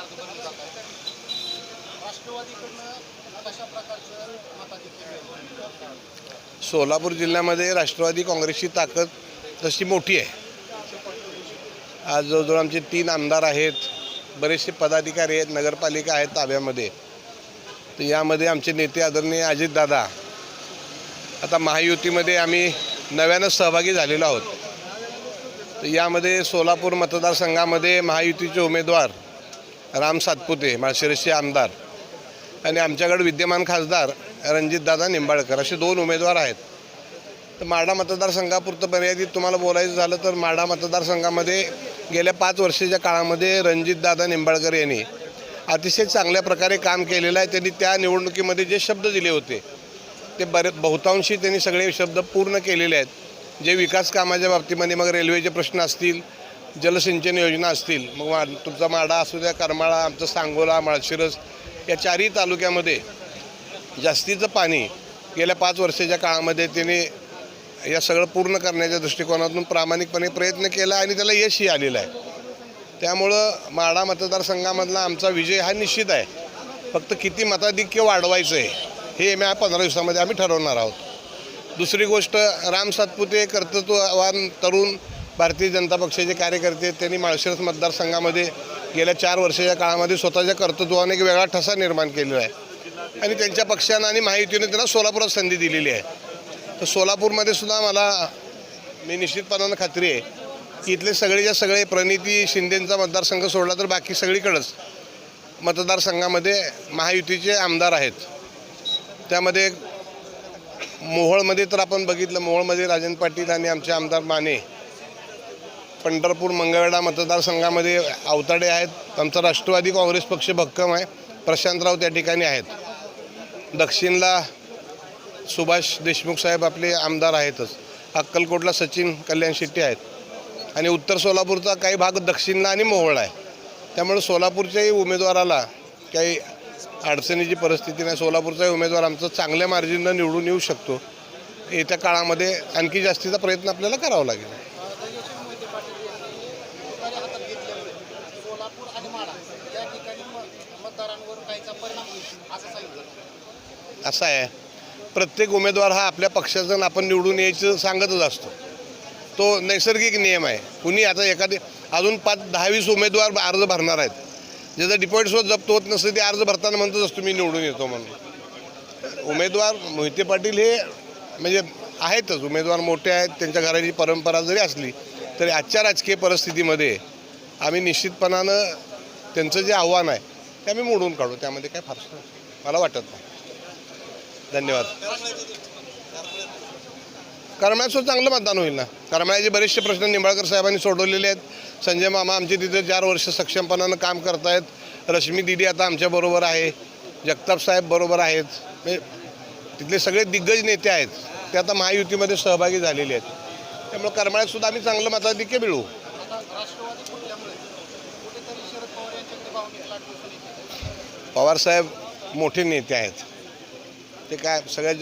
मार्ग बनले जात आहे. राष्ट्रवादीकडनं कशा प्रकारचं मताधिक्य मिळेल? सोलापूर जिल्ह्यामध्ये राष्ट्रवादी काँग्रेसची ताकद तशी मोठी आहे. आज जवळजवळ आमचे 3 आमदार आहेत, बरेचसे पदाधिकारी आहेत, नगरपालिका आहेत ताब्यामध्ये. तर यामध्ये आमचे नेते आदरणीय अजितदादा, आता महायुतीमध्ये आम्ही नव्यानं सहभागी झालेलो आहोत. तर यामध्ये सोलापूर मतदारसंघामध्ये महायुतीचे उमेदवार राम सातपुते माळशिरसचे आमदार आणि आमच्याकडे विद्यमान खासदार रणजितदादा निंबाळकर असे 2 उमेदवार आहेत. तर माढा मतदारसंघापुरतं मर्यादित तुम्हाला बोलायचं झालं तर माढा मतदारसंघामध्ये गेल्या 5 वर्षाच्या काळामध्ये रणजितदादा निंबाळकर यांनी अतिशय चांगल्या प्रकारे काम केलेलं आहे. त्यांनी त्या निवडणुकीमध्ये जे शब्द दिले होते ते बहुतांशी त्यांनी सगळे शब्द पूर्ण केलेले आहेत. जे विकास कामाच्या बाबतीमध्ये मग रेल्वेचे प्रश्न असतील, जलसिंचन योजना असतील, मग तुमचा माढा असू द्या, करमाळा, आमचं सांगोला, माळशिरस या 4ही तालुक्यामध्ये जास्तीचं पाणी गेल्या 5 वर्षाच्या काळामध्ये त्यांनी या सगळं पूर्ण करण्याच्या दृष्टिकोनातून प्रामाणिकपणे प्रयत्न केला आणि त्याला यशही आलेलं आहे. त्यामुळं माढा मतदारसंघामधला आमचा विजय हा निश्चित आहे. फक्त किती मताधिक्य वाढवायचं आहे हे येत्या 15 दिवसामध्ये आम्ही ठरवणार आहोत. दुसरी गोष्ट, राम सातपुते कर्तृत्ववान तरुण भारतीय जनता पक्षाचे कार्यकर्ते, त्यांनी माळशिरस मतदारसंघामध्ये गेल्या 4 वर्षाच्या काळामध्ये स्वतःच्या कर्तृत्वाने एक वेगळा ठसा निर्माण केलेला आहे आणि त्यांच्या पक्षानं आणि महायुतीने त्यांना सोलापुरात संधी दिलेली आहे. तर सोलापूरमध्ये सुद्धा मी निश्चितपणानं खात्री आहे की इथले सगळेच्या सगळे प्रणिती शिंदेंचा मतदारसंघ सोडला तर बाकी सगळीकडंच मतदारसंघामध्ये महायुतीचे आमदार आहेत. त्यामध्ये मोहोळमध्ये तर आपण बघितलं, मोहोळमध्ये राजन पाटील आणि आमचे आमदार माने. पंढरपूर मंगळवेढा मतदारसंघामध्ये आवताडे आहेत. आमचा राष्ट्रवादी काँग्रेस पक्ष भक्कम आहे, प्रशांतराव त्या ठिकाणी आहेत. दक्षिणला सुभाष देशमुख साहेब आपले आमदार आहेतच. अक्कलकोटला सचिन कल्याण शेट्टी आहेत आणि उत्तर सोलापूरचा काही भाग दक्षिणला आणि मोहोळ आहे. त्यामुळे सोलापूरच्याही उमेदवाराला काही अडचणीची परिस्थिती नाही. सोलापूरचाही उमेदवार आमचा चांगल्या मार्जिननं निवडून येऊ शकतो. येत्या काळामध्ये आणखी जास्तीचा प्रयत्न आपल्याला करावा लागेल. सोलापूर आणि माढा या ठिकाणी मतदारांवर काहीचा परिणाम होईल असं सांगितलं. असं आहे, प्रत्येक उमेदवार हा आपल्या पक्षाचं आपण निवडून यायचं सांगतच असतो. तो नैसर्गिक नियम आहे. कुणी आता एखादे अजून 5-10-20 उमेदवार अर्ज भरणार आहेत, ज्याचा डिपॉझिट जप्त होत नसतं ते अर्ज भरताना म्हणतच असतो मी निवडून येतो म्हणून. उमेदवार मोहिते पाटील हे म्हणजे आहेतच, उमेदवार मोठे आहेत, त्यांच्या घराची परंपरा जरी असली तरी आजच्या राजकीय परिस्थितीमध्ये आम्ही निश्चितपणानं त्यांचं जे आव्हान आहे ते आम्ही मोडून काढू. त्यामध्ये काय फारसं मला वाटत नाही. धन्यवाद. करमाळ्याचं चांगलं मतदान होईल ना. करमाळ्याचे बरेचसे प्रश्न निंबाळकर साहेबांनी सोडवलेले आहेत. संजय मामा आमचे तिथे 4 वर्ष सक्षमपणानं काम करत आहेत. रश्मी दिदी आता आमच्याबरोबर आहे, जगताप साहेब बरोबर आहेत. म्हणजे तिथले सगळे दिग्गज नेते आहेत ते आता महायुतीमध्ये सहभागी झालेले आहेत. त्यामुळे करमाळ्यातसुद्धा आम्ही चांगलं मताधिक्य मिळवू. पवारसाहेब मोठे नेते आहेत, ते काय सगळ्या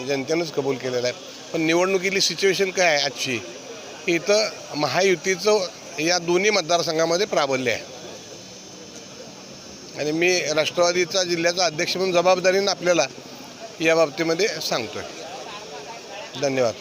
जनतेनंच कबूल केलेलं आहे. पण निवडणुकीतली सिच्युएशन काय आहे आजची, इथं महायुतीचं या दोन्ही मतदारसंघामध्ये प्राबल्य आहे आणि मी राष्ट्रवादीचा जिल्ह्याचा अध्यक्ष म्हणून जबाबदारीनं आपल्याला या बाबतीमध्ये सांगतो आहे. धन्यवाद.